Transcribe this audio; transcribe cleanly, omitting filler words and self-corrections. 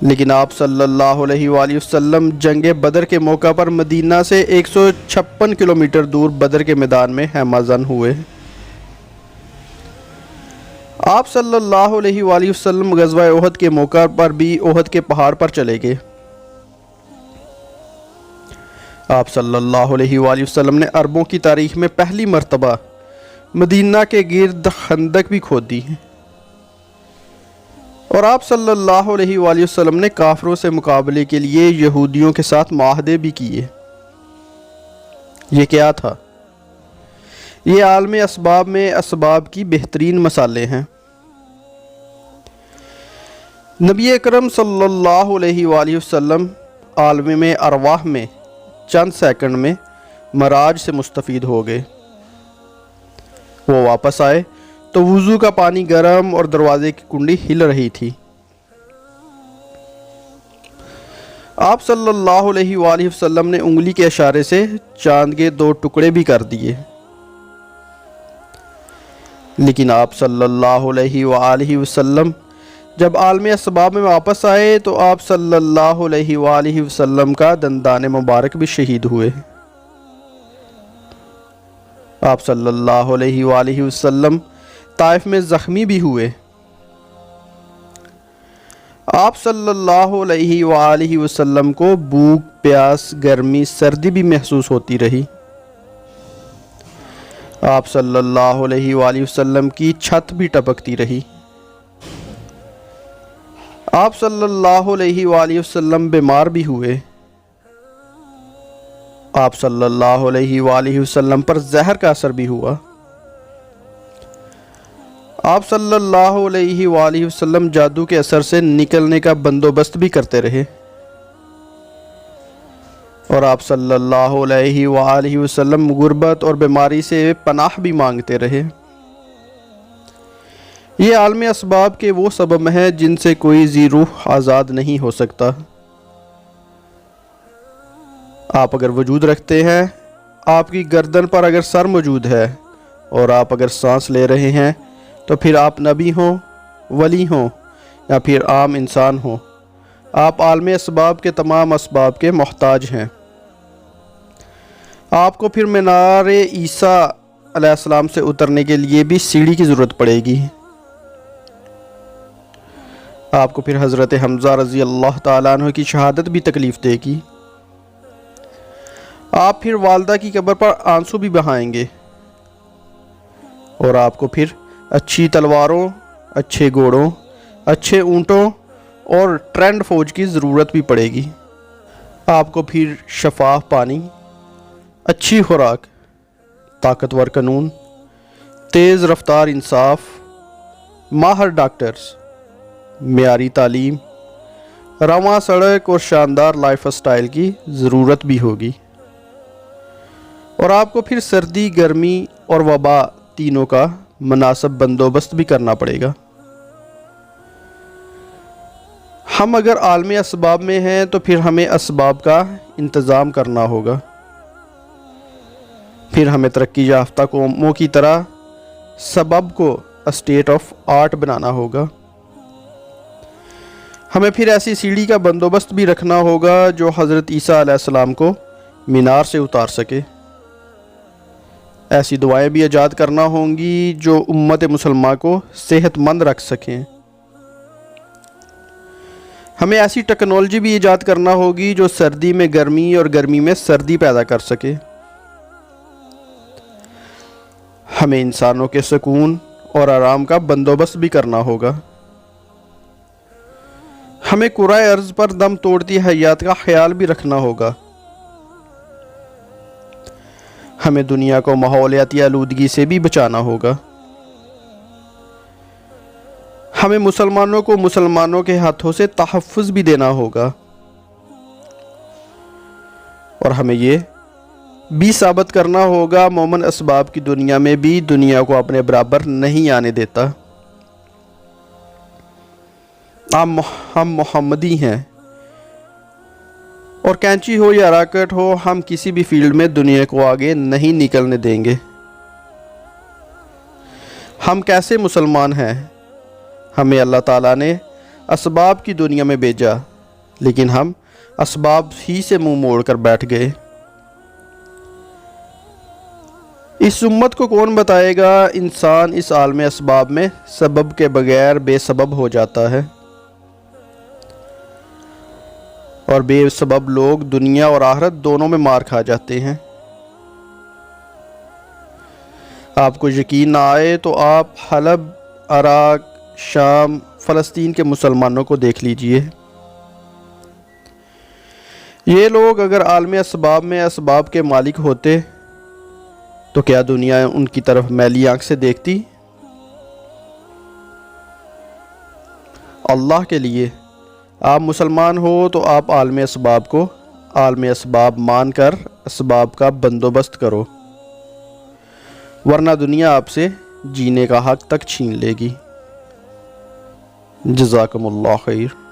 لیکن آپ صلی اللہ علیہ وآلہ وسلم جنگ بدر کے موقع پر مدینہ سے 156 کلومیٹر دور بدر کے میدان میں خیمہ زن ہوئے۔ آپ صلی اللہ علیہ وآلہ وسلم غزوہ احد کے موقع پر بھی احد کے پہاڑ پر چلے گئے۔ آپ صلی اللہ علیہ وآلہ وسلم نے عربوں کی تاریخ میں پہلی مرتبہ مدینہ کے گرد خندق بھی کھود دی ہے، اور آپ صلی اللہ علیہ وآلہ وسلم نے کافروں سے مقابلے کے لیے یہودیوں کے ساتھ معاہدے بھی کیے۔ یہ کیا تھا؟ یہ عالم اسباب میں اسباب کی بہترین مثالیں ہیں۔ نبی اکرم صلی اللہ علیہ وآلہ وسلم عالم میں ارواح میں چند سیکنڈ میں معراج سے مستفید ہو گئے۔ وہ واپس آئے تو وضو کا پانی گرم اور دروازے کی کنڈی ہل رہی تھی۔ آپ صلی اللہ علیہ وآلہ وسلم نے انگلی کے اشارے سے چاند کے 2 ٹکڑے بھی کر دیے۔ لیکن آپ صلی اللہ علیہ وآلہ وسلم جب عالم اسباب میں واپس آئے تو آپ صلی اللہ علیہ وآلہ وسلم کا دندان مبارک بھی شہید ہوئے۔ آپ صلی اللہ علیہ وآلہ وسلم طائف میں زخمی بھی ہوئے۔ آپ صلی اللہ علیہ وآلہ وسلم کو بھوک، پیاس، گرمی، سردی بھی محسوس ہوتی رہی۔ آپ صلی اللہ علیہ وآلہ وسلم کی چھت بھی ٹپکتی رہی۔ آپ صلی اللہ علیہ وآلہ وسلم بیمار بھی ہوئے۔ آپ صلی اللہ علیہ وآلہ وسلم پر زہر کا اثر بھی ہوا۔ آپ صلی اللہ علیہ وآلہ وسلم جادو کے اثر سے نکلنے کا بندوبست بھی کرتے رہے، اور آپ صلی اللہ علیہ وآلہ وسلم غربت اور بیماری سے پناہ بھی مانگتے رہے۔ یہ عالم اسباب کے وہ سبب ہیں جن سے کوئی ذی روح آزاد نہیں ہو سکتا۔ آپ اگر وجود رکھتے ہیں، آپ کی گردن پر اگر سر موجود ہے اور آپ اگر سانس لے رہے ہیں، تو پھر آپ نبی ہوں، ولی ہوں یا پھر عام انسان ہوں، آپ عالم اسباب کے تمام اسباب کے محتاج ہیں۔ آپ کو پھر مینار عیسیٰ علیہ السلام سے اترنے کے لیے بھی سیڑھی کی ضرورت پڑے گی۔ آپ کو پھر حضرت حمزہ رضی اللہ تعالیٰ عنہ کی شہادت بھی تکلیف دے گی۔ آپ پھر والدہ کی قبر پر آنسو بھی بہائیں گے، اور آپ کو پھر اچھی تلواروں، اچھے گھوڑوں، اچھے اونٹوں اور ٹرینڈ فوج کی ضرورت بھی پڑے گی۔ آپ کو پھر شفاف پانی، اچھی خوراک، طاقتور قانون، تیز رفتار انصاف، ماہر ڈاکٹرز، معیاری تعلیم، رواں سڑک اور شاندار لائف اسٹائل کی ضرورت بھی ہوگی، اور آپ کو پھر سردی، گرمی اور وبا تینوں کا مناسب بندوبست بھی کرنا پڑے گا۔ ہم اگر عالم اسباب میں ہیں تو پھر ہمیں اسباب کا انتظام کرنا ہوگا۔ پھر ہمیں ترقی یافتہ قوموں کی طرح سبب کو اسٹیٹ آف آرٹ بنانا ہوگا۔ ہمیں پھر ایسی سیڑھی کا بندوبست بھی رکھنا ہوگا جو حضرت عیسیٰ علیہ السلام کو مینار سے اتار سکے۔ ایسی دعائیں بھی ایجاد کرنا ہوں گی جو امت مسلمہ کو صحت مند رکھ سکیں۔ ہمیں ایسی ٹیکنالوجی بھی ایجاد کرنا ہوگی جو سردی میں گرمی اور گرمی میں سردی پیدا کر سکے۔ ہمیں انسانوں کے سکون اور آرام کا بندوبست بھی کرنا ہوگا۔ ہمیں کرۂ ارض پر دم توڑتی حیات کا خیال بھی رکھنا ہوگا۔ ہمیں دنیا کو ماحولیاتی آلودگی سے بھی بچانا ہوگا۔ ہمیں مسلمانوں کو مسلمانوں کے ہاتھوں سے تحفظ بھی دینا ہوگا، اور ہمیں یہ بھی ثابت کرنا ہوگا مومن اسباب کی دنیا میں بھی دنیا کو اپنے برابر نہیں آنے دیتا۔ ہم محمدی ہیں، اور کینچی ہو یا راکٹ ہو، ہم کسی بھی فیلڈ میں دنیا کو آگے نہیں نکلنے دیں گے۔ ہم کیسے مسلمان ہیں؟ ہمیں اللہ تعالیٰ نے اسباب کی دنیا میں بھیجا لیکن ہم اسباب ہی سے منہ موڑ کر بیٹھ گئے۔ اس امت کو کون بتائے گا، انسان اس عالم اسباب میں سبب کے بغیر بے سبب ہو جاتا ہے، اور بے سبب لوگ دنیا اور آخرت دونوں میں مار کھا جاتے ہیں۔ آپ کو یقین نہ آئے تو آپ حلب، عراق، شام، فلسطین کے مسلمانوں کو دیکھ لیجئے۔ یہ لوگ اگر عالم اسباب میں اسباب کے مالک ہوتے تو کیا دنیا ان کی طرف میلی آنکھ سے دیکھتی؟ اللہ کے لیے آپ مسلمان ہو تو آپ عالم اسباب کو عالم اسباب مان کر اسباب کا بندوبست کرو، ورنہ دنیا آپ سے جینے کا حق تک چھین لے گی۔ جزاکم اللہ خیر۔